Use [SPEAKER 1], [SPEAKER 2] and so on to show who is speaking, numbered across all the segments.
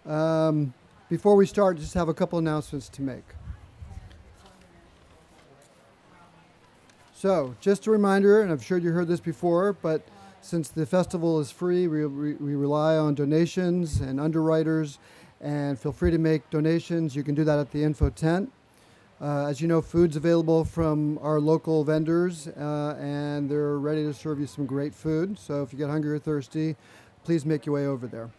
[SPEAKER 1] Before we start, just have a couple announcements to make. So, just a reminder, and I'm sure you heard this before, but since the festival is free, we rely on donations and underwriters, and feel free to make donations. You can do that at the info tent. As you know, food's available from our local vendors, and they're ready to serve you some great food. So if you get hungry or thirsty, please make your way over there.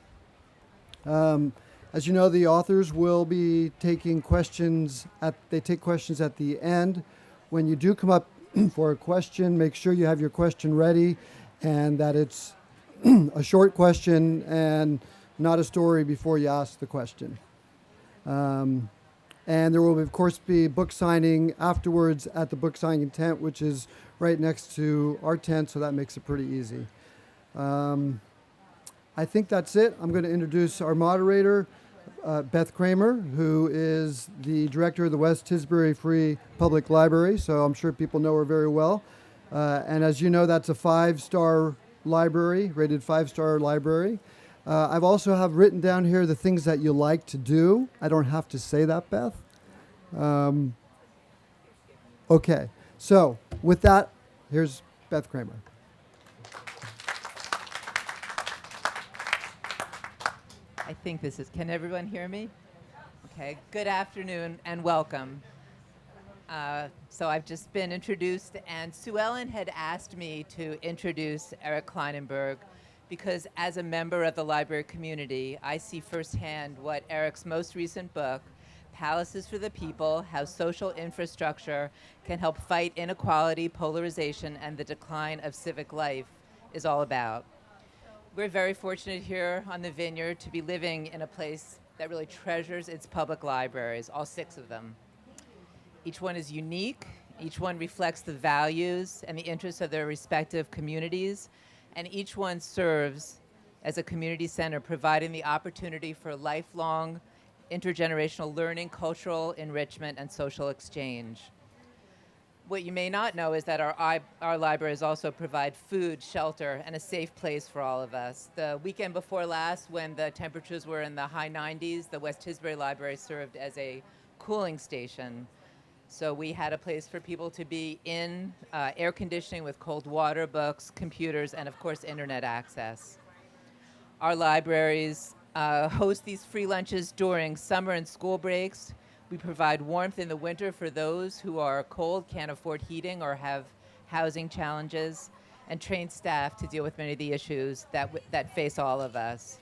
[SPEAKER 1] As you know, the authors will be taking questions they take questions at the end. When you do come up for a question, make sure you have your question ready and that it's a short question and not a story before you ask the question. And there will, of course, be book signing afterwards at the book signing tent, which is right next to our tent, so that makes it pretty easy. I think that's it. I'm going to introduce our moderator, Beth Kramer, who is the director of the West Tisbury Free Public Library, so I'm sure people know her very well. And as you know, that's a 5-star library, rated 5-star library. I've also have written down here the things that you like to do. I don't have to say that, Beth. Okay, so with that, here's Beth Kramer.
[SPEAKER 2] I think this is, can everyone hear me? Okay, good afternoon and welcome. So I've just been introduced, and Sue Ellen had asked me to introduce Eric Klinenberg because as a member of the library community, I see firsthand what Eric's most recent book, Palaces for the People, How Social Infrastructure Can Help Fight Inequality, Polarization, and the Decline of Civic Life, is all about. We're very fortunate here on the Vineyard to be living in a place that really treasures its public libraries, all 6 of them. Each one is unique, each one reflects the values and the interests of their respective communities, and each one serves as a community center, providing the opportunity for lifelong intergenerational learning, cultural enrichment, and social exchange. What you may not know is that our libraries also provide food, shelter, and a safe place for all of us. The weekend before last, when the temperatures were in the high 90s, the West Tisbury Library served as a cooling station. So we had a place for people to be in, air conditioning with cold water, books, computers, and of course, internet access. Our libraries host these free lunches during summer and school breaks. We provide warmth in the winter for those who are cold, can't afford heating, or have housing challenges, and train staff to deal with many of the issues that face all of us.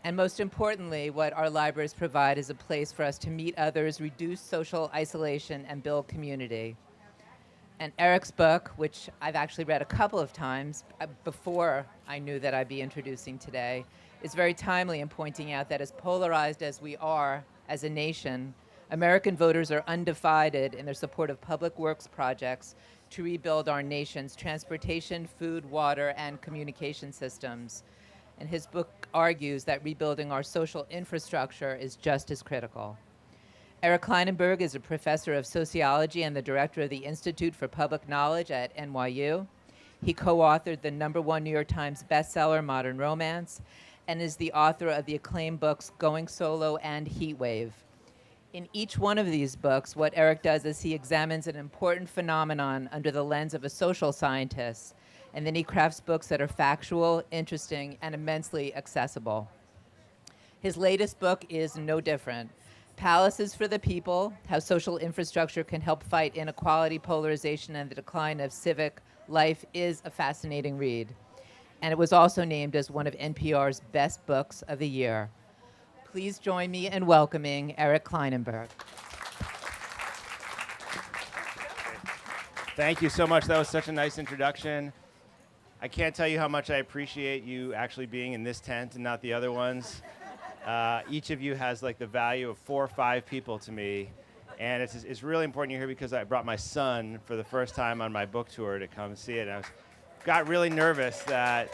[SPEAKER 2] And most importantly, what our libraries provide is a place for us to meet others, reduce social isolation, and build community. And Eric's book, which I've actually read a couple of times before I knew that I'd be introducing today, is very timely in pointing out that as polarized as we are as a nation, American voters are undivided in their support of public works projects to rebuild our nation's transportation, food, water, and communication systems. And his book argues that rebuilding our social infrastructure is just as critical. Eric Klinenberg is a professor of sociology and the director of the Institute for Public Knowledge at NYU. He co-authored the #1 New York Times bestseller, Modern Romance, and is the author of the acclaimed books Going Solo and Heatwave. In each one of these books, what Eric does is he examines an important phenomenon under the lens of a social scientist, and then he crafts books that are factual, interesting, and immensely accessible. His latest book is no different. Palaces for the People, How Social Infrastructure Can Help Fight Inequality, Polarization, and the Decline of Civic Life is a fascinating read. And it was also named as one of NPR's best books of the year. Please join me in welcoming Eric Klinenberg.
[SPEAKER 3] Thank you so much. That was such a nice introduction. I can't tell you how much I appreciate you actually being in this tent and not the other ones. Each of you has like the value of 4 or 5 people to me. And it's really important you're here because I brought my son for the first time on my book tour to come see it. And got really nervous that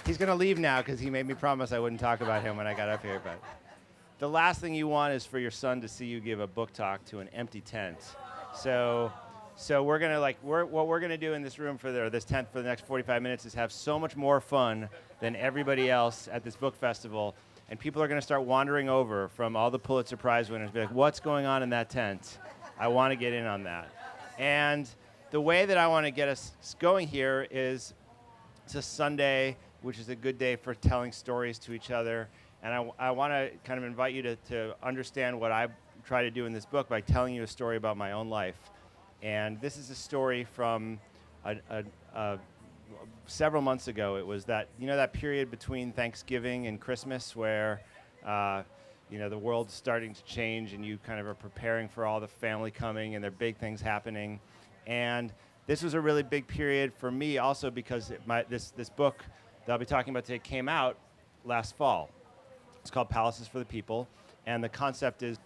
[SPEAKER 3] he's going to leave now because he made me promise I wouldn't talk about him when I got up here. But the last thing you want is for your son to see you give a book talk to an empty tent. So So we're gonna what we're gonna do in this room this tent for the next 45 minutes is have so much more fun than everybody else at this book festival, and people are gonna start wandering over from all the Pulitzer Prize winners, be like, what's going on in that tent? I want to get in on that. And the way that I want to get us going here is it's a Sunday, which is a good day for telling stories to each other, and I want to kind of invite you to understand what I try to do in this book by telling you a story about my own life. And this is a story from several months ago. It was that period between Thanksgiving and Christmas where the world's starting to change and you kind of are preparing for all the family coming and there are big things happening. And this was a really big period for me also because this book that I'll be talking about today came out last fall. It's called Palaces for the People, and the concept is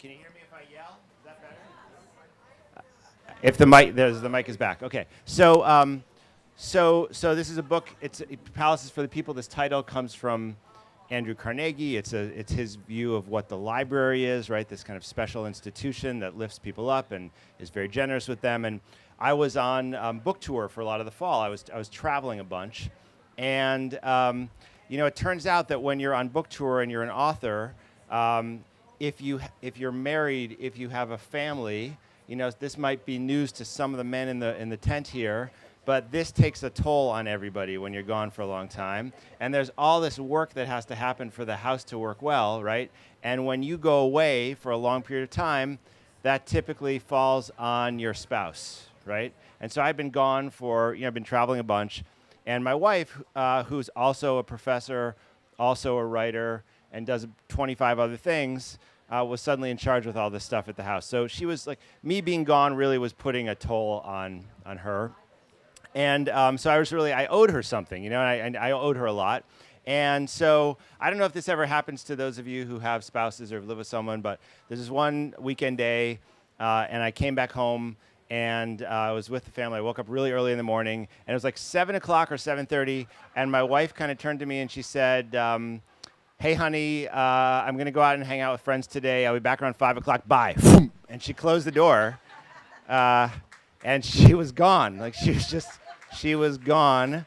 [SPEAKER 3] can you hear me if I yell? Is that better? If the mic is back. Okay. So this is a book. It's Palaces for the People. This title comes from Andrew Carnegie. It's his view of what the library is, right? This kind of special institution that lifts people up and is very generous with them. And I was on book tour for a lot of the fall. I was traveling a bunch, and it turns out that when you're on book tour and you're an author, if you're married, if you have a family, this might be news to some of the men in the tent here, but this takes a toll on everybody when you're gone for a long time. And there's all this work that has to happen for the house to work well, right? And when you go away for a long period of time, that typically falls on your spouse, right? And so I've been gone I've been traveling a bunch. And my wife, who's also a professor, also a writer, and does 25 other things, was suddenly in charge with all this stuff at the house. So she was like, me being gone really was putting a toll on her. And so I owed her something, and I owed her a lot. And so I don't know if this ever happens to those of you who have spouses or live with someone, but this is one weekend day, and I came back home, and I was with the family. I woke up really early in the morning, and it was like 7 o'clock or 7:30, and my wife kind of turned to me and she said, hey, honey, I'm going to go out and hang out with friends today. I'll be back around 5 o'clock. Bye. And she closed the door, and she was gone. Like, she was gone,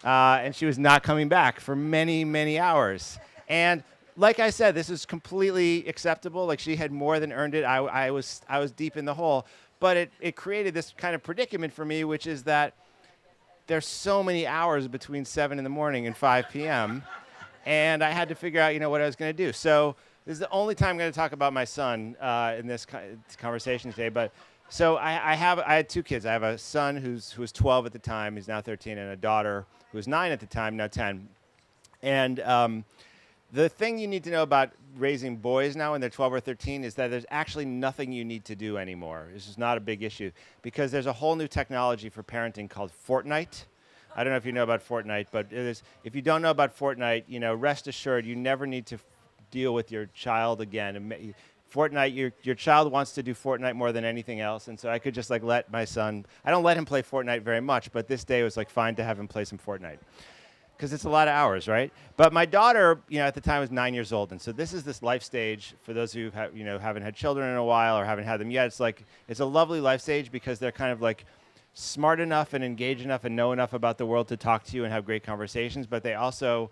[SPEAKER 3] and she was not coming back for many, many hours. And like I said, this is completely acceptable. Like, she had more than earned it. I was deep in the hole. But it created this kind of predicament for me, which is that there's so many hours between 7 in the morning and 5 p.m., and I had to figure out, what I was going to do. So this is the only time I'm going to talk about my son in this conversation today. But so I had two kids. I have a son who was 12 at the time. He's now 13, and a daughter who was 9 at the time, now 10. And the thing you need to know about raising boys now when they're 12 or 13 is that there's actually nothing you need to do anymore. This is not a big issue because there's a whole new technology for parenting called Fortnite. I don't know if you know about Fortnite, but if you don't know about Fortnite, rest assured you never need to deal with your child again. Fortnite, your child wants to do Fortnite more than anything else, and so I could just let my son. I don't let him play Fortnite very much, but this day was fine to have him play some Fortnite because it's a lot of hours, right? But my daughter, at the time was 9 years old, and so this is this life stage for those who haven't had children in a while or haven't had them yet. It's a lovely life stage because they're kind of smart enough and engaged enough and know enough about the world to talk to you and have great conversations, but they also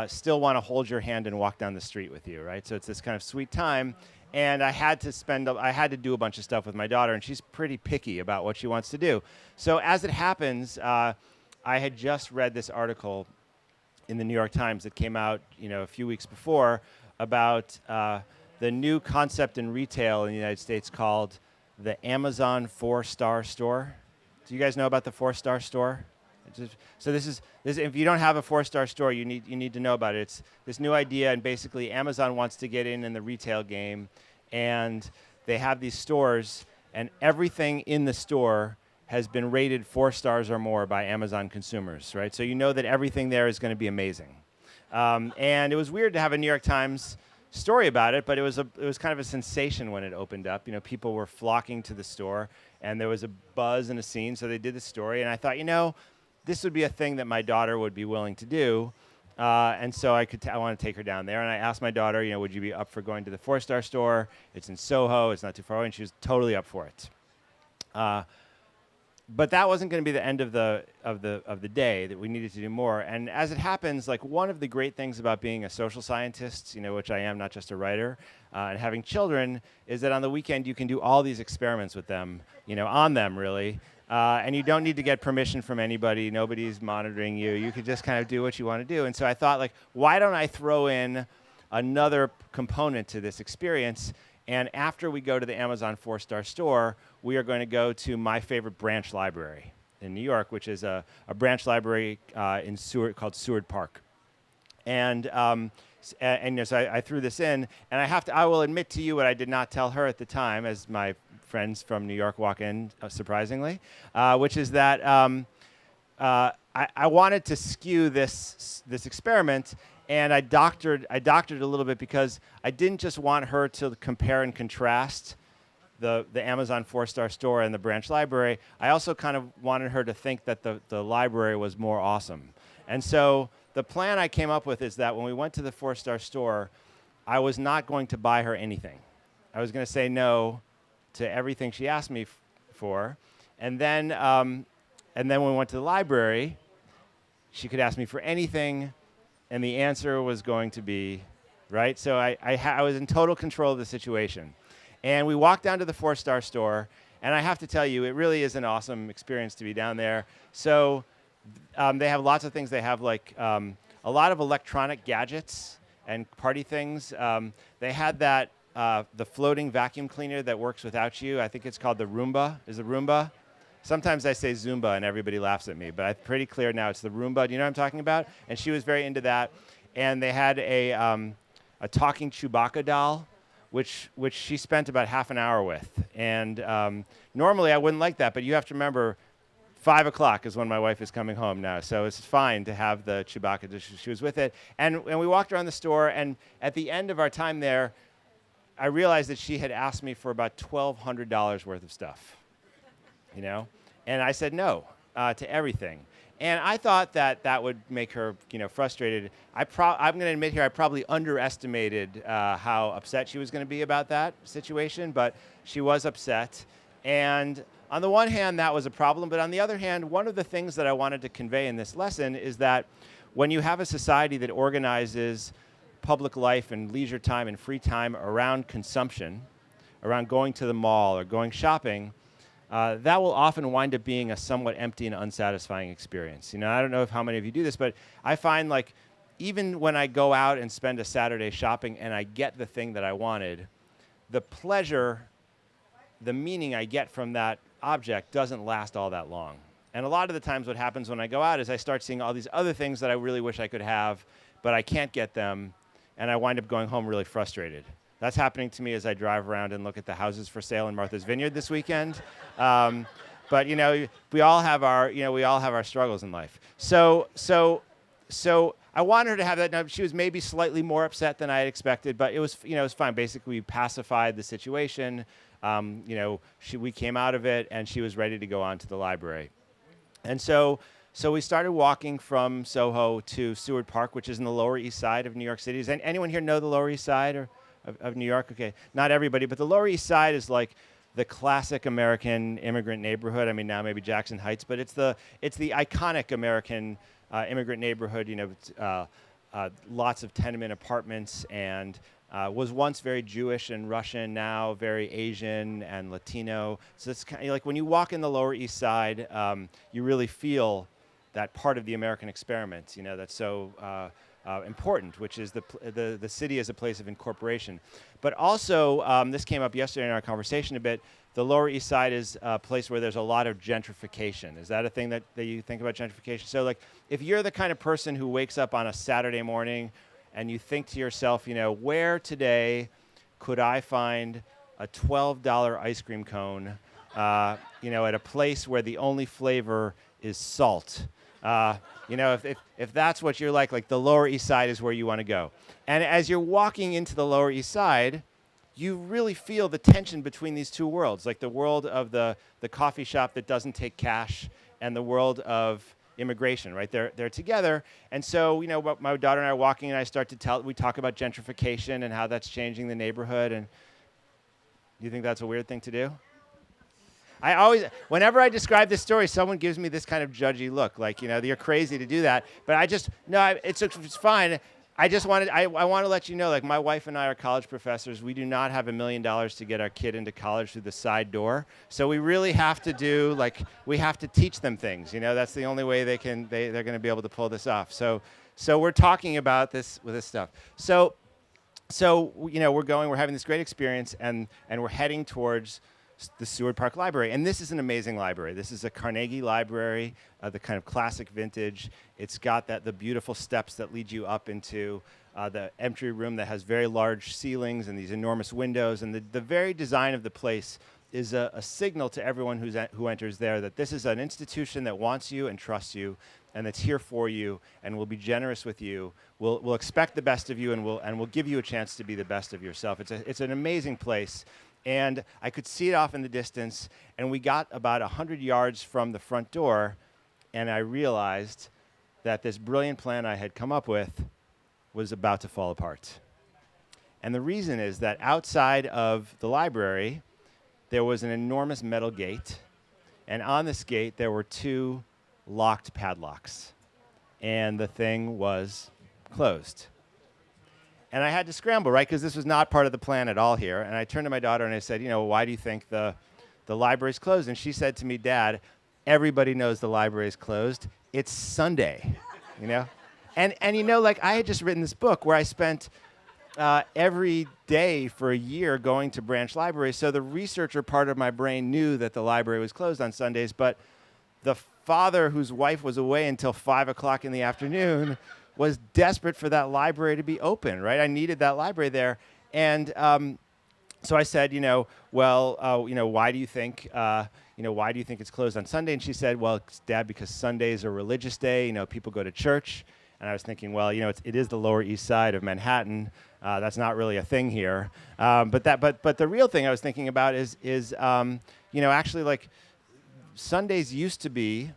[SPEAKER 3] still want to hold your hand and walk down the street with you, right? So it's this kind of sweet time, and I had to do a bunch of stuff with my daughter, and she's pretty picky about what she wants to do. So as it happens, I had just read this article in the New York Times that came out, a few weeks before about the new concept in retail in the United States called the Amazon 4-star store. Do you guys know about the 4-star store? So this is if you don't have a 4-star store, you need to know about it. It's this new idea, and basically Amazon wants to get in the retail game, and they have these stores, and everything in the store has been rated 4 stars or more by Amazon consumers, right? So you know that everything there is going to be amazing. And it was weird to have a New York Times story about it, but it was kind of a sensation when it opened up. People were flocking to the store, and there was a buzz and a scene, so they did the story, and I thought, this would be a thing that my daughter would be willing to do. And so I want to take her down there. And I asked my daughter, would you be up for going to the 4-star store? It's in Soho. It's not too far away. And she was totally up for it. But that wasn't going to be the end of the day, that we needed to do more. And as it happens, like, one of the great things about being a social scientist, which I am, not just a writer, and having children, is that on the weekend you can do all these experiments with them, on them really. And you don't need to get permission from anybody. Nobody's monitoring you. You can just kind of do what you want to do. And so I thought, like, why don't I throw in another component to this experience? And after we go to the Amazon 4-star store, we are going to go to my favorite branch library in New York, which is a branch library in Seward, called Seward Park. And so I threw this in, and I will admit to you what I did not tell her at the time, as my friends from New York walk in, surprisingly, which is that I wanted to skew this experiment. And I doctored a little bit, because I didn't just want her to compare and contrast the Amazon 4-star store and the branch library. I also kind of wanted her to think that the library was more awesome. And so the plan I came up with is that when we went to the 4-star store, I was not going to buy her anything. I was going to say no to everything she asked me for. And then when we went to the library, she could ask me for anything, and the answer was going to be, right? So I was in total control of the situation. And we walked down to the 4-star store, and I have to tell you, it really is an awesome experience to be down there. So they have lots of things. They have, like, a lot of electronic gadgets and party things. They had that, the floating vacuum cleaner that works without you. I think it's called the Roomba. Is it Roomba? Sometimes I say Zumba and everybody laughs at me, but I'm pretty clear now it's the Roomba. Do you know what I'm talking about? And she was very into that. And they had a talking Chewbacca doll, which she spent about half an hour with. And normally I wouldn't like that, but you have to remember, 5 o'clock is when my wife is coming home now, so it's fine to have the Chewbacca. She was with it. And we walked around the store, and at the end of our time there, I realized that she had asked me for about $1,200 worth of stuff. And I said no to everything. And I thought that would make her, frustrated. I'm going to admit here, I probably underestimated how upset she was going to be about that situation, but she was upset. And on the one hand, that was a problem, but on the other hand, one of the things that I wanted to convey in this lesson is that when you have a society that organizes public life and leisure time and free time around consumption, around going to the mall or going shopping, that will often wind up being a somewhat empty and unsatisfying experience. I don't know how many of you do this, but I find, like, even when I go out and spend a Saturday shopping and I get the thing that I wanted, the pleasure, the meaning I get from that object doesn't last all that long. And a lot of the times what happens when I go out is I start seeing all these other things that I really wish I could have, but I can't get them, and I wind up going home really frustrated. That's happening to me as I drive around and look at the houses for sale in Martha's Vineyard this weekend. But we all have our struggles in life. So I wanted her to have that. Now, she was maybe slightly more upset than I had expected, but it was fine. Basically, we pacified the situation. We came out of it, and she was ready to go on to the library. And so we started walking from Soho to Seward Park, which is in the Lower East Side of New York City. Does anyone here know the Lower East Side of New York? Okay, not everybody, but the Lower East Side is like the classic American immigrant neighborhood. I mean, now maybe Jackson Heights, but it's the iconic American immigrant neighborhood. Lots of tenement apartments, and was once very Jewish and Russian, now very Asian and Latino. So it's kind of like when you walk in the Lower East Side, you really feel that part of the American experiment, that's so important, which is the city as a place of incorporation. But also, this came up yesterday in our conversation a bit, the Lower East Side is a place where there's a lot of gentrification. Is that a thing that you think about, gentrification? So, like, if you're the kind of person who wakes up on a Saturday morning and you think to yourself, where today could I find a $12 ice cream cone, at a place where the only flavor is salt? If that's what you're like the Lower East Side is where you want to go. And as you're walking into the Lower East Side, you really feel the tension between these two worlds, like the world of the coffee shop that doesn't take cash and the world of, immigration, right? They're together. And so, my daughter and I are walking, and we talk about gentrification and how that's changing the neighborhood. And you think that's a weird thing to do? Whenever I describe this story, someone gives me this kind of judgy look, like, you're crazy to do that. But it's fine. I want to let you know, like, my wife and I are college professors. We do not have $1 million to get our kid into college through the side door. So we really have to we have to teach them things. That's the only way they're going to be able to pull this off. So we're talking about this with this stuff. So we're having this great experience, and we're heading towards the Seward Park Library. And this is an amazing library. This is a Carnegie library, the kind of classic vintage. It's got the beautiful steps that lead you up into the entry room that has very large ceilings and these enormous windows. And the very design of the place is a signal to everyone who enters there that this is an institution that wants you and trusts you, and that's here for you, and will be generous with you. We'll expect the best of you, and we'll give you a chance to be the best of yourself. It's an amazing place. And I could see it off in the distance, and we got about 100 yards from the front door, and I realized that this brilliant plan I had come up with was about to fall apart. And the reason is that outside of the library, there was an enormous metal gate, and on this gate there were 2 locked padlocks, and the thing was closed. And I had to scramble, right, because this was not part of the plan at all here. And I turned to my daughter and I said, why do you think the library's closed? And she said to me, Dad, everybody knows the library's closed. It's Sunday, And I had just written this book where I spent every day for a year going to branch libraries. So the researcher part of my brain knew that the library was closed on Sundays, but the father whose wife was away until 5 o'clock in the afternoon was desperate for that library to be open, right? I needed that library there. And so I said, why do you think, it's closed on Sunday? And she said, well, Dad, because Sunday is a religious day, people go to church. And I was thinking, well, it is the Lower East Side of Manhattan. That's not really a thing here. But the real thing I was thinking about is actually, like, Sundays used to be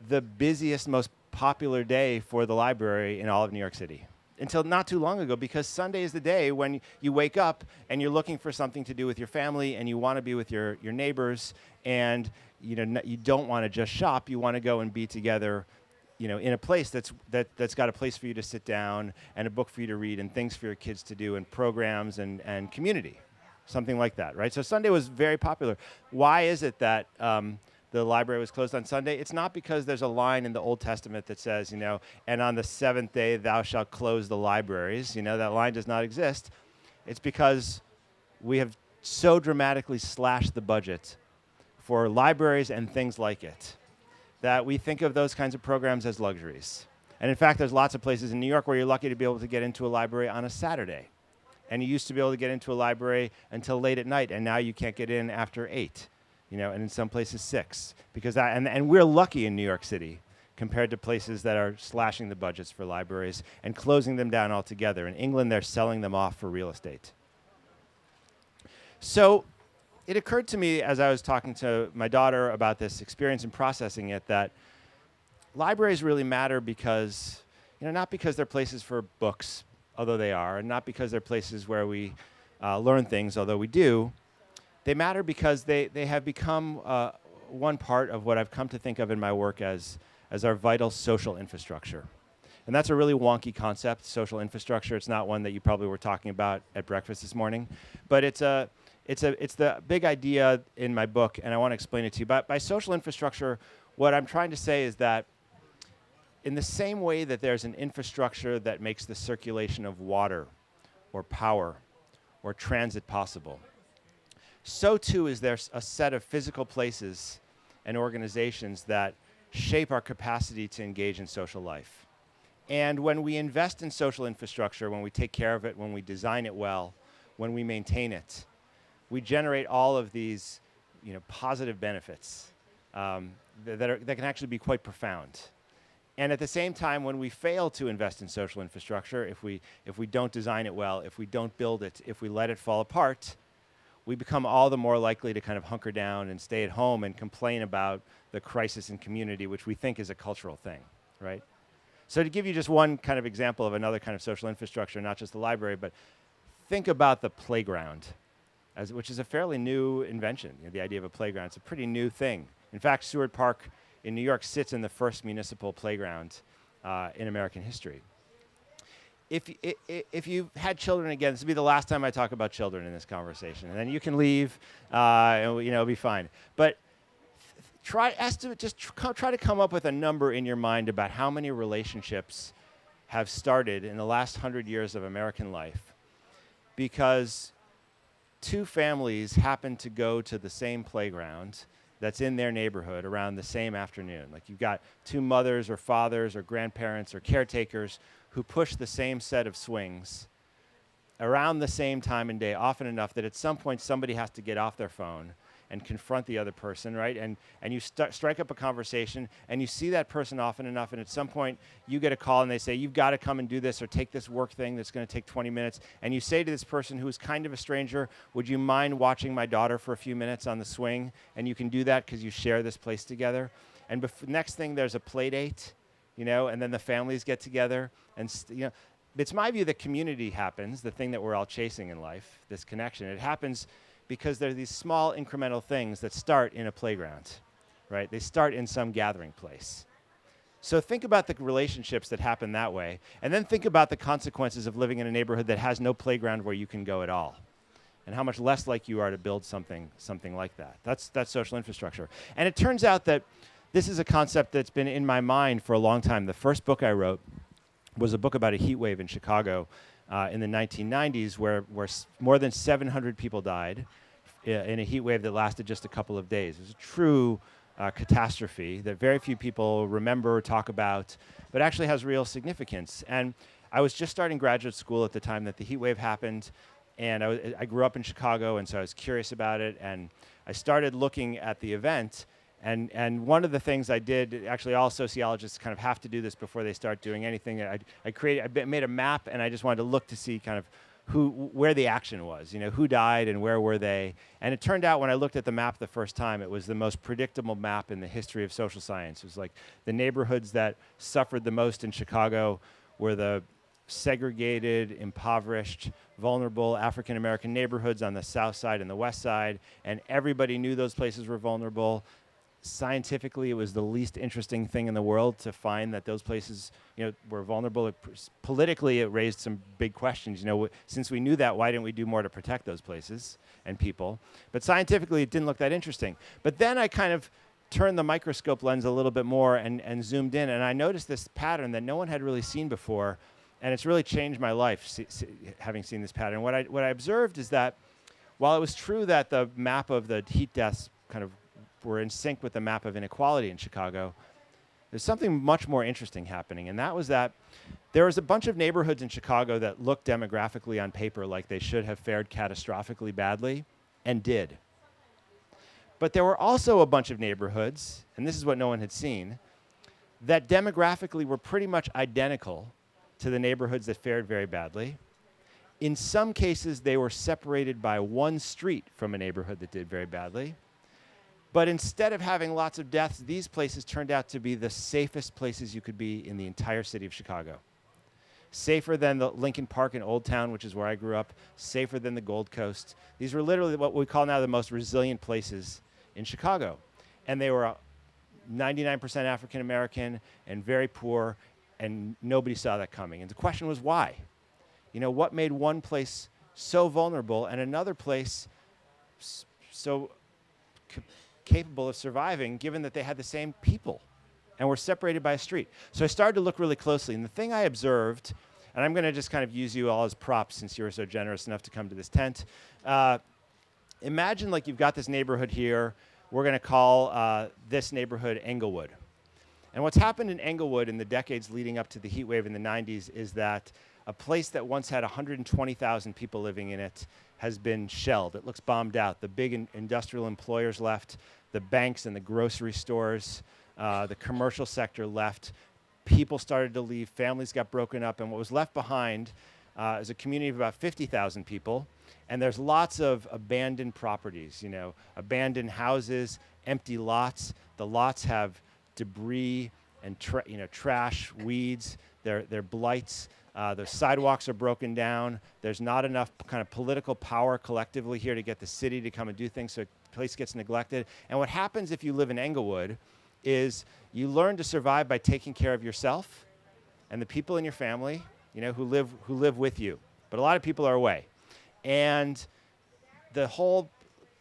[SPEAKER 3] the busiest, most popular day for the library in all of New York City until not too long ago, because Sunday is the day when you wake up and you're looking for something to do with your family, and you want to be with your neighbors, and you don't want to just shop. You want to go and be together, in a place that's got a place for you to sit down, and a book for you to read, and things for your kids to do, and programs and community, something like that, right? So Sunday was very popular. Why is it that the library was closed on Sunday? It's not because there's a line in the Old Testament that says, and on the 7th day thou shalt close the libraries. That line does not exist. It's because we have so dramatically slashed the budget for libraries and things like it that we think of those kinds of programs as luxuries. And in fact, there's lots of places in New York where you're lucky to be able to get into a library on a Saturday. And you used to be able to get into a library until late at night, and now you can't get in after 8. And in some places 6, because and we're lucky in New York City compared to places that are slashing the budgets for libraries and closing them down altogether. In England, they're selling them off for real estate. So it occurred to me as I was talking to my daughter about this experience and processing it that libraries really matter because, not because they're places for books, although they are, and not because they're places where we learn things, although we do. They matter because they have become one part of what I've come to think of in my work as our vital social infrastructure. And that's a really wonky concept, social infrastructure. It's not one that you probably were talking about at breakfast this morning. But it's the big idea in my book, and I want to explain it to you. But by social infrastructure, what I'm trying to say is that in the same way that there's an infrastructure that makes the circulation of water or power or transit possible, so too is there a set of physical places and organizations that shape our capacity to engage in social life. And when we invest in social infrastructure, when we take care of it, when we design it well, when we maintain it, we generate all of these positive benefits that can actually be quite profound. And at the same time, when we fail to invest in social infrastructure, if we don't design it well, if we don't build it, if we let it fall apart, we become all the more likely to kind of hunker down and stay at home and complain about the crisis in community, which we think is a cultural thing, right? So to give you just one kind of example of another kind of social infrastructure, not just the library, but think about the playground, which is a fairly new invention, the idea of a playground. It's a pretty new thing. In fact, Seward Park in New York sits in the first municipal playground in American history. If you've had children, again, this will be the last time I talk about children in this conversation, and then you can leave, and it'll be fine. But try to come up with a number in your mind about how many relationships have started in the last 100 years of American life because two families happen to go to the same playground that's in their neighborhood around the same afternoon. Like you've got two mothers or fathers or grandparents or caretakers who push the same set of swings around the same time and day, often enough that at some point somebody has to get off their phone and confront the other person, right? And you strike up a conversation, and you see that person often enough, and at some point you get a call and they say, you've got to come and do this or take this work thing that's going to take 20 minutes. And you say to this person who's kind of a stranger, would you mind watching my daughter for a few minutes on the swing? And you can do that because you share this place together. And next thing, there's a play date, and then the families get together. And it's my view that community happens, the thing that we're all chasing in life, this connection. It happens because there are these small incremental things that start in a playground, right? They start in some gathering place. So think about the relationships that happen that way, and then think about the consequences of living in a neighborhood that has no playground where you can go at all, and how much less like you are to build something like that. That's social infrastructure. And it turns out that this is a concept that's been in my mind for a long time. The first book I wrote was a book about a heat wave in Chicago in the 1990s where more than 700 people died in a heat wave that lasted just a couple of days. It was a true catastrophe that very few people remember or talk about, but actually has real significance. And I was just starting graduate school at the time that the heat wave happened, and I grew up in Chicago, and so I was curious about it, and I started looking at the event. And one of the things I did, actually all sociologists kind of have to do this before they start doing anything. I made a map, and I just wanted to look to see kind of where the action was, who died and where were they. And it turned out when I looked at the map the first time, it was the most predictable map in the history of social science. It was like the neighborhoods that suffered the most in Chicago were the segregated, impoverished, vulnerable African-American neighborhoods on the south side and the west side, and everybody knew those places were vulnerable. Scientifically, it was the least interesting thing in the world to find that those places, were vulnerable. Politically, it raised some big questions. Since we knew that, why didn't we do more to protect those places and people? But scientifically, it didn't look that interesting. But then I kind of turned the microscope lens a little bit more and zoomed in, and I noticed this pattern that no one had really seen before, and it's really changed my life having seen this pattern. What I observed is that while it was true that the map of the heat deaths kind of were in sync with the map of inequality in Chicago, there's something much more interesting happening, and that was that there was a bunch of neighborhoods in Chicago that looked demographically on paper like they should have fared catastrophically badly, and did. But there were also a bunch of neighborhoods, and this is what no one had seen, that demographically were pretty much identical to the neighborhoods that fared very badly. In some cases, they were separated by one street from a neighborhood that did very badly. But instead of having lots of deaths, these places turned out to be the safest places you could be in the entire city of Chicago. Safer than the Lincoln Park in Old Town, which is where I grew up, safer than the Gold Coast. These were literally what we call now the most resilient places in Chicago. And they were 99% African American and very poor, and nobody saw that coming. And the question was why? What made one place so vulnerable and another place so capable of surviving, given that they had the same people and were separated by a street? So I started to look really closely, and the thing I observed, and I'm going to just kind of use you all as props since you were so generous enough to come to this tent. Imagine like you've got this neighborhood here. We're going to call this neighborhood Englewood. And what's happened in Englewood in the decades leading up to the heat wave in the 90s is that a place that once had 120,000 people living in it has been shelled. It looks bombed out. The big industrial employers left. The banks and the grocery stores, the commercial sector left. People started to leave. Families got broken up. And what was left behind is a community of about 50,000 people, and there's lots of abandoned properties, abandoned houses, empty lots. The lots have debris and trash, weeds. They're blights. The sidewalks are broken down. There's not enough kind of political power collectively here to get the city to come and do things, so the place gets neglected. And what happens if you live in Englewood is you learn to survive by taking care of yourself and the people in your family, who live with you. But a lot of people are away. And the whole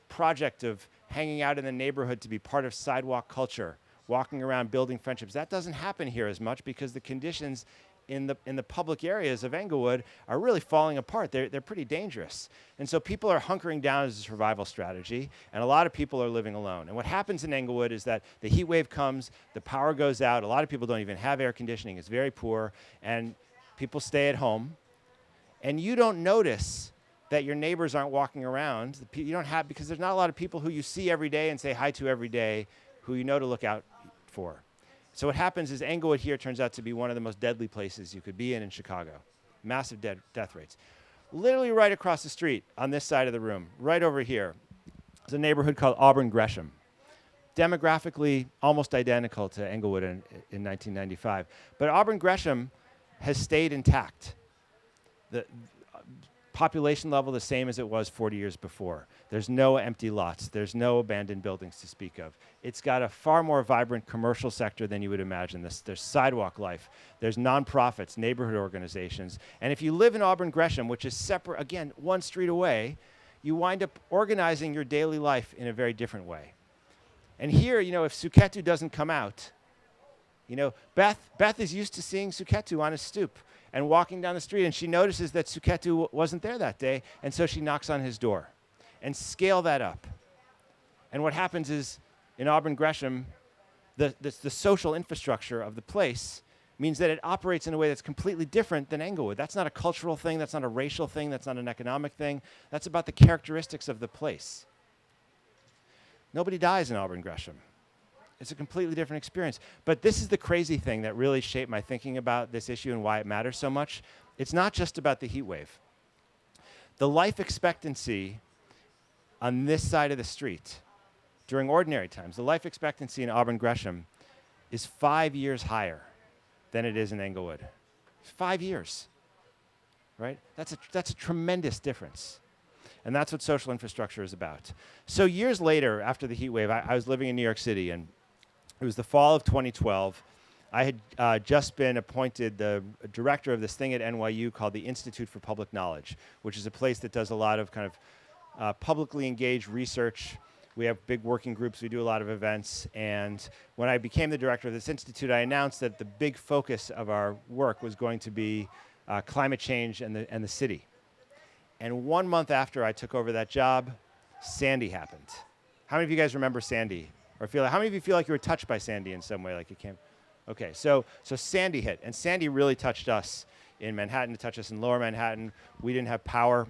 [SPEAKER 3] project of hanging out in the neighborhood to be part of sidewalk culture, walking around building friendships, that doesn't happen here as much because the conditions in the public areas of Englewood are really falling apart. They're pretty dangerous. And so people are hunkering down as a survival strategy, and a lot of people are living alone. And what happens in Englewood is that the heat wave comes, the power goes out, a lot of people don't even have air conditioning, it's very poor, and people stay at home. And you don't notice that your neighbors aren't walking around. You don't have, because there's not a lot of people who you see every day and say hi to every day who you know to look out for. So what happens is Englewood here turns out to be one of the most deadly places you could be in Chicago. Massive death rates. Literally right across the street on this side of the room, right over here, is a neighborhood called Auburn Gresham. Demographically almost identical to Englewood in 1995. But Auburn Gresham has stayed intact. The population level the same as it was 40 years before. There's no empty lots. There's no abandoned buildings to speak of. It's got a far more vibrant commercial sector than you would imagine. There's sidewalk life. There's nonprofits, neighborhood organizations. And if you live in Auburn Gresham, which is separate, again, one street away, you wind up organizing your daily life in a very different way. And here, if Suketu doesn't come out, Beth is used to seeing Suketu on his stoop and walking down the street, and she notices that Suketu wasn't there that day, and so she knocks on his door. And scale that up. And what happens is, in Auburn Gresham, the social infrastructure of the place means that it operates in a way that's completely different than Englewood. That's not a cultural thing, that's not a racial thing, that's not an economic thing. That's about the characteristics of the place. Nobody dies in Auburn Gresham. It's a completely different experience. But this is the crazy thing that really shaped my thinking about this issue and why it matters so much. It's not just about the heat wave. The life expectancy on this side of the street during ordinary times, the life expectancy in Auburn Gresham is 5 years higher than it is in Englewood. 5 years, right? That's a tremendous difference. And that's what social infrastructure is about. So years later, after the heat wave, I was living in New York City, and it was the fall of 2012. I had just been appointed the director of this thing at NYU called the Institute for Public Knowledge, which is a place that does a lot of kind of publicly engaged research. We have big working groups. We do a lot of events. And when I became the director of this institute, I announced that the big focus of our work was going to be climate change and the city. And 1 month after I took over that job, Sandy happened. How many of you guys remember Sandy? Or how many of you feel like you were touched by Sandy in some way? Like it came? Okay, so Sandy hit, and Sandy really touched us in Manhattan. It touched us in Lower Manhattan. We didn't have power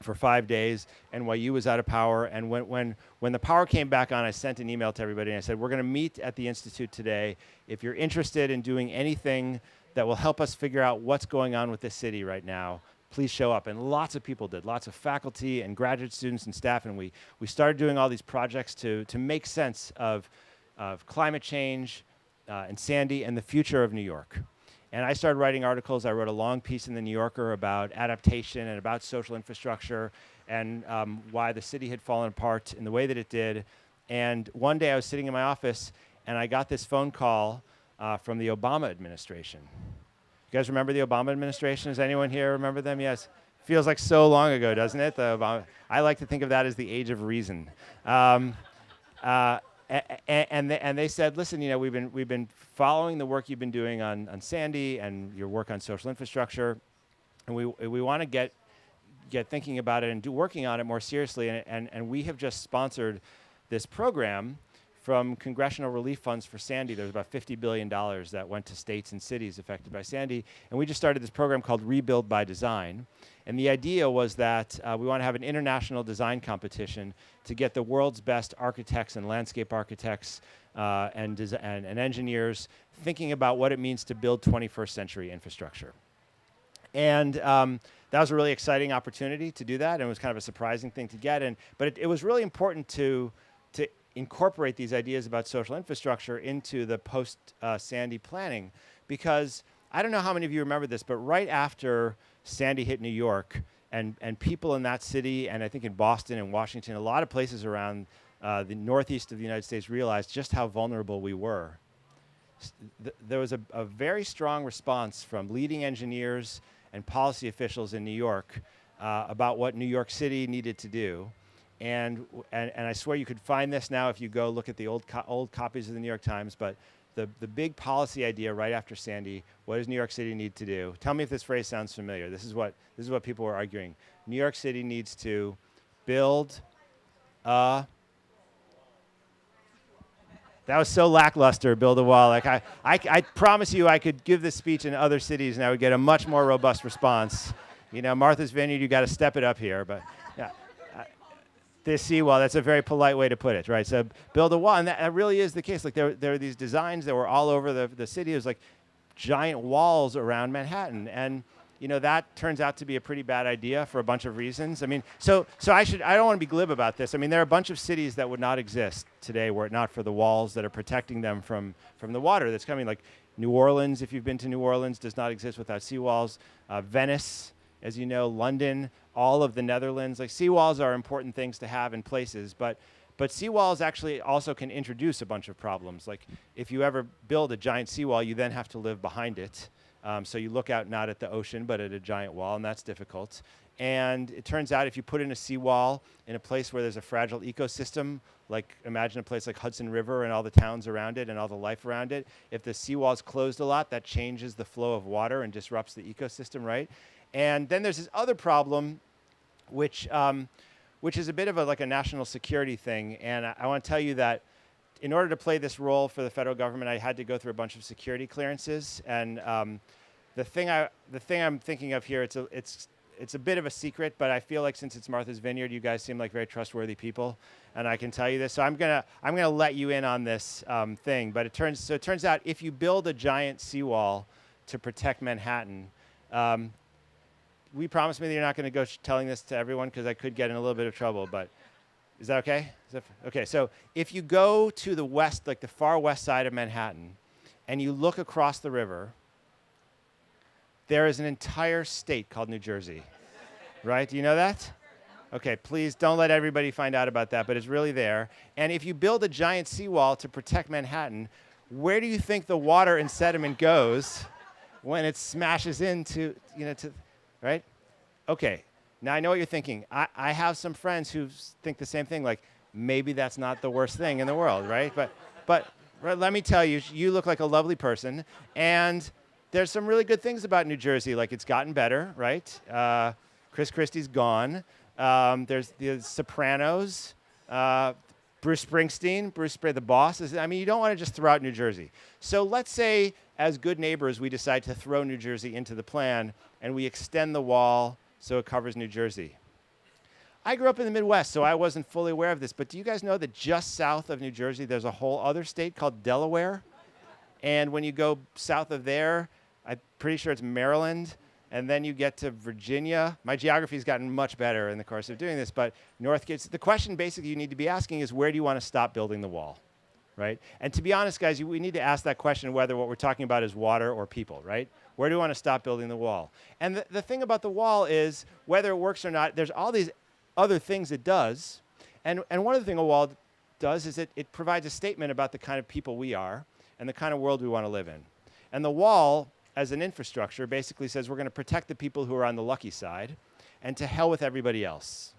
[SPEAKER 3] for 5 days. NYU was out of power, and when the power came back on, I sent an email to everybody, and I said, we're going to meet at the Institute today. If you're interested in doing anything that will help us figure out what's going on with this city right now, please show up. And lots of people did, lots of faculty and graduate students and staff, and we started doing all these projects to make sense of climate change and Sandy and the future of New York. And I started writing articles. I wrote a long piece in the New Yorker about adaptation and about social infrastructure and why the city had fallen apart in the way that it did. And one day I was sitting in my office, and I got this phone call from the Obama administration. You guys remember the Obama administration? Does anyone here remember them? Yes. Feels like so long ago, doesn't it? I like to think of that as the age of reason. And they said, listen, we've been following the work you've been doing on Sandy and your work on social infrastructure, and we want to get thinking about it and working on it more seriously. And we have just sponsored this program from congressional relief funds for Sandy. There's about $50 billion that went to states and cities affected by Sandy. And we just started this program called Rebuild by Design. And the idea was that we want to have an international design competition to get the world's best architects and landscape architects and engineers thinking about what it means to build 21st century infrastructure. And that was a really exciting opportunity to do that, and it was kind of a surprising thing to get. But it was really important to incorporate these ideas about social infrastructure into the post-Sandy planning, because I don't know how many of you remember this, but right after Sandy hit New York, and people in that city, and I think in Boston and Washington, a lot of places around the northeast of the United States realized just how vulnerable we were. There was a very strong response from leading engineers and policy officials in New York about what New York City needed to do. And I swear you could find this now if you go look at the old copies of the New York Times, but the big policy idea right after Sandy, what does New York City need to do? Tell me if this phrase sounds familiar. This is what people were arguing. New York City needs to build a... That was so lackluster, build a wall. Like I promise you I could give this speech in other cities and I would get a much more robust response. You know, Martha's Vineyard, you got to step it up here. But yeah, this seawall, that's a very polite way to put it, right? So build a wall, and that really is the case. Like there are these designs that were all over the city. It was like giant walls around Manhattan. And you know, that turns out to be a pretty bad idea for a bunch of reasons. I mean, so I don't want to be glib about this. I mean, there are a bunch of cities that would not exist today were it not for the walls that are protecting them from the water that's coming. Like New Orleans, if you've been to New Orleans, does not exist without seawalls. Venice, as you know, London, all of the Netherlands. Like seawalls are important things to have in places, but seawalls actually also can introduce a bunch of problems. Like if you ever build a giant seawall, you then have to live behind it. So you look out not at the ocean, but at a giant wall, and that's difficult. And it turns out if you put in a seawall in a place where there's a fragile ecosystem, like imagine a place like Hudson River and all the towns around it and all the life around it, if the seawall is closed a lot, that changes the flow of water and disrupts the ecosystem, right? And then there's this other problem, which is a bit of like a national security thing. And I want to tell you that in order to play this role for the federal government, I had to go through a bunch of security clearances. And the thing I'm thinking of here, it's a bit of a secret, but I feel like since it's Martha's Vineyard, you guys seem like very trustworthy people, and I can tell you this. So I'm gonna let you in on this thing. But it turns out if you build a giant seawall to protect Manhattan, we promise me that you're not going to go telling this to everyone because I could get in a little bit of trouble, but. Is that okay? Okay, so if you go to the west, like the far west side of Manhattan, and you look across the river, there is an entire state called New Jersey, right? Do you know that? Okay, please don't let everybody find out about that, but it's really there. And if you build a giant seawall to protect Manhattan, where do you think the water and sediment goes when it smashes into, right? Okay. Now, I know what you're thinking. I have some friends who think the same thing, like maybe that's not the worst thing in the world, right? But let me tell you, you look like a lovely person, and there's some really good things about New Jersey, like it's gotten better, right? Chris Christie's gone. There's the Sopranos, Bruce Springsteen, the boss. I mean, you don't want to just throw out New Jersey. So let's say, as good neighbors, we decide to throw New Jersey into the plan, and we extend the wall so it covers New Jersey. I grew up in the Midwest, so I wasn't fully aware of this, but do you guys know that just south of New Jersey, there's a whole other state called Delaware? And when you go south of there, I'm pretty sure it's Maryland, and then you get to Virginia. My geography's gotten much better in the course of doing this, but the question basically you need to be asking is, where do you want to stop building the wall, right? And to be honest, guys, we need to ask that question whether what we're talking about is water or people, right? Where do we want to stop building the wall? And the thing about the wall is, whether it works or not, there's all these other things it does. And one of the things a wall does is it provides a statement about the kind of people we are and the kind of world we want to live in. And the wall, as an infrastructure, basically says we're going to protect the people who are on the lucky side and to hell with everybody else,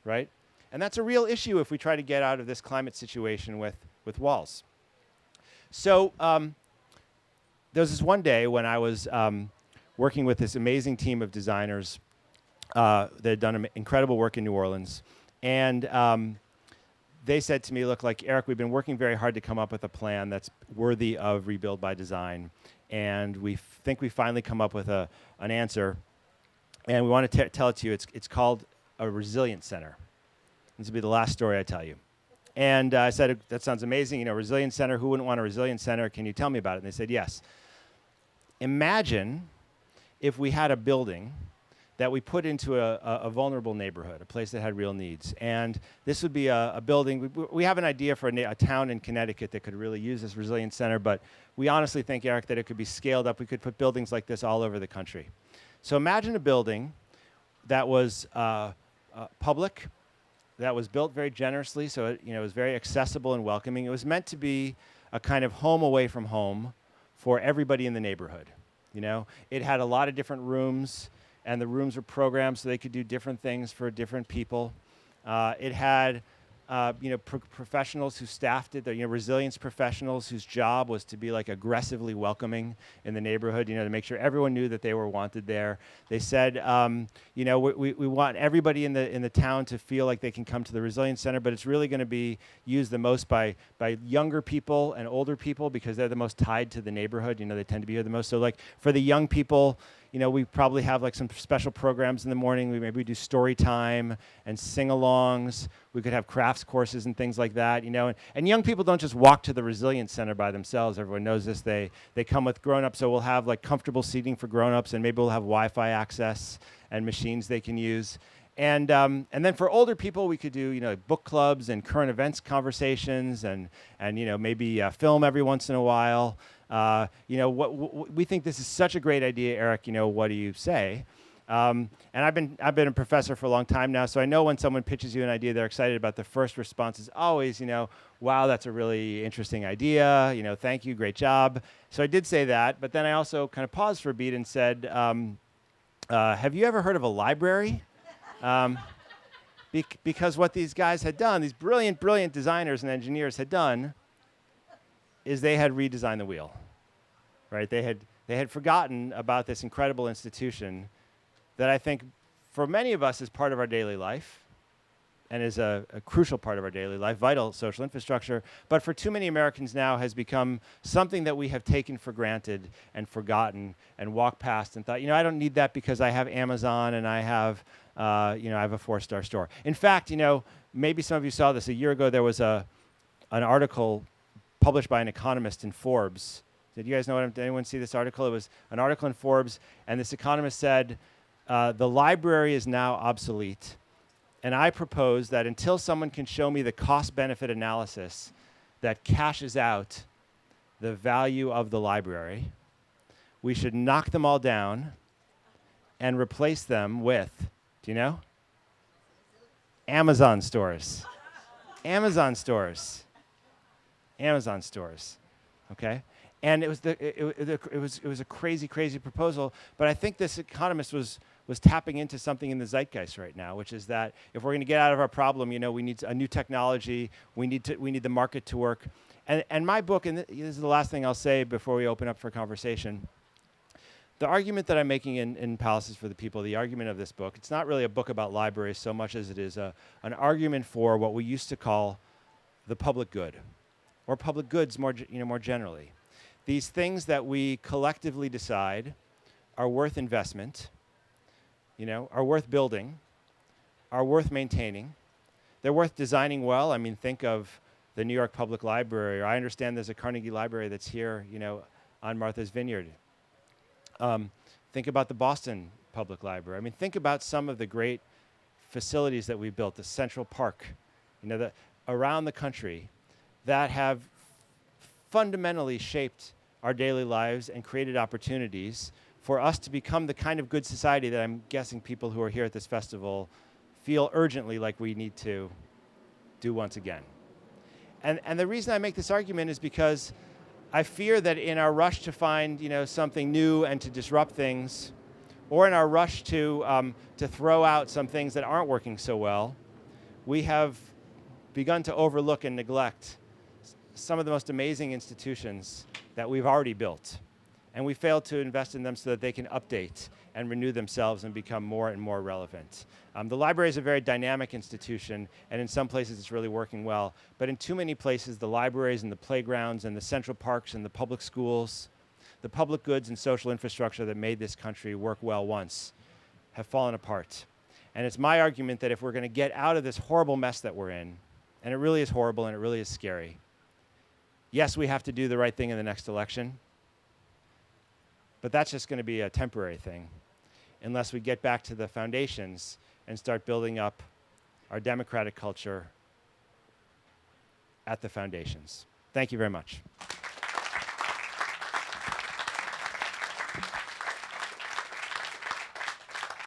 [SPEAKER 3] right? And that's a real issue if we try to get out of this climate situation with walls. So there was this one day when I was working with this amazing team of designers that had done incredible work in New Orleans. And they said to me, look, like, Eric, we've been working very hard to come up with a plan that's worthy of rebuild by design. And we think we finally come up with an answer. And we want to tell it to you. It's called a resilience center. This will be the last story I tell you. And I said, that sounds amazing. Resilience center, who wouldn't want a resilience center? Can you tell me about it? And they said, yes. Imagine if we had a building that we put into a vulnerable neighborhood, a place that had real needs. And this would be a building. We have an idea for a town in Connecticut that could really use this resilience center, but we honestly think, Eric, that it could be scaled up. We could put buildings like this all over the country. So imagine a building that was public, that was built very generously, so it was very accessible and welcoming. It was meant to be a kind of home away from home for everybody in the neighborhood. It had a lot of different rooms, and the rooms were programmed so they could do different things for different people. It had professionals who staffed it, resilience professionals whose job was to be like aggressively welcoming in the neighborhood, to make sure everyone knew that they were wanted there. They said, we want everybody in the town to feel like they can come to the Resilience Center, but it's really going to be used the most by younger people and older people because they're the most tied to the neighborhood. They tend to be here the most. So like for the young people, we probably have like some special programs in the morning. We maybe do story time and sing-alongs. We could have crafts courses and things like that, And young people don't just walk to the Resilience Center by themselves. Everyone knows this. They come with grown-ups, so we'll have like comfortable seating for grown-ups, and maybe we'll have Wi-Fi access and machines they can use. And then for older people, we could do book clubs and current events conversations, and maybe film every once in a while. We think this is such a great idea, Eric. What do you say? And I've been a professor for a long time now, so I know when someone pitches you an idea they're excited about, the first response is always, wow, that's a really interesting idea. Thank you, great job. So I did say that, but then I also kind of paused for a beat and said, have you ever heard of a library? Because what these guys had done, these brilliant, brilliant designers and engineers had done, is they had redesigned the wheel, right? They had forgotten about this incredible institution that I think for many of us is part of our daily life and is a crucial part of our daily life, vital social infrastructure, but for too many Americans now has become something that we have taken for granted and forgotten and walked past and thought, I don't need that because I have Amazon and I have, I have a 4-star store. In fact, maybe some of you saw this. A year ago, there was an article published by an economist in Forbes. Did you guys know did anyone see this article? It was an article in Forbes, and this economist said, the library is now obsolete, and I propose that until someone can show me the cost-benefit analysis that cashes out the value of the library, we should knock them all down and replace them with, do you know? Amazon stores. Amazon stores. Amazon stores, okay? And it was a crazy, crazy proposal, but I think this economist was tapping into something in the zeitgeist right now, which is that if we're going to get out of our problem, we need a new technology. We need the market to work. And my book, and this is the last thing I'll say before we open up for conversation. The argument that I'm making in Palaces for the People, the argument of this book, it's not really a book about libraries so much as it is an argument for what we used to call the public good, or public goods more generally. These things that we collectively decide are worth investment, are worth building, are worth maintaining. They're worth designing well. I mean, think of the New York Public Library, or I understand there's a Carnegie Library that's here, on Martha's Vineyard. Think about the Boston Public Library. I mean, think about some of the great facilities that we built, the Central Park, around the country that have fundamentally shaped our daily lives and created opportunities for us to become the kind of good society that I'm guessing people who are here at this festival feel urgently like we need to do once again. And the reason I make this argument is because I fear that in our rush to find something new and to disrupt things, or in our rush to throw out some things that aren't working so well, we have begun to overlook and neglect some of the most amazing institutions that we've already built. And we failed to invest in them so that they can update and renew themselves and become more and more relevant. The library is a very dynamic institution, and in some places it's really working well. But in too many places, the libraries and the playgrounds and the central parks and the public schools, the public goods and social infrastructure that made this country work well once, have fallen apart. And it's my argument that if we're going to get out of this horrible mess that we're in, and it really is horrible and it really is scary, yes, we have to do the right thing in the next election, But that's just going to be a temporary thing unless we get back to the foundations and start building up our democratic culture at the foundations. Thank you very much.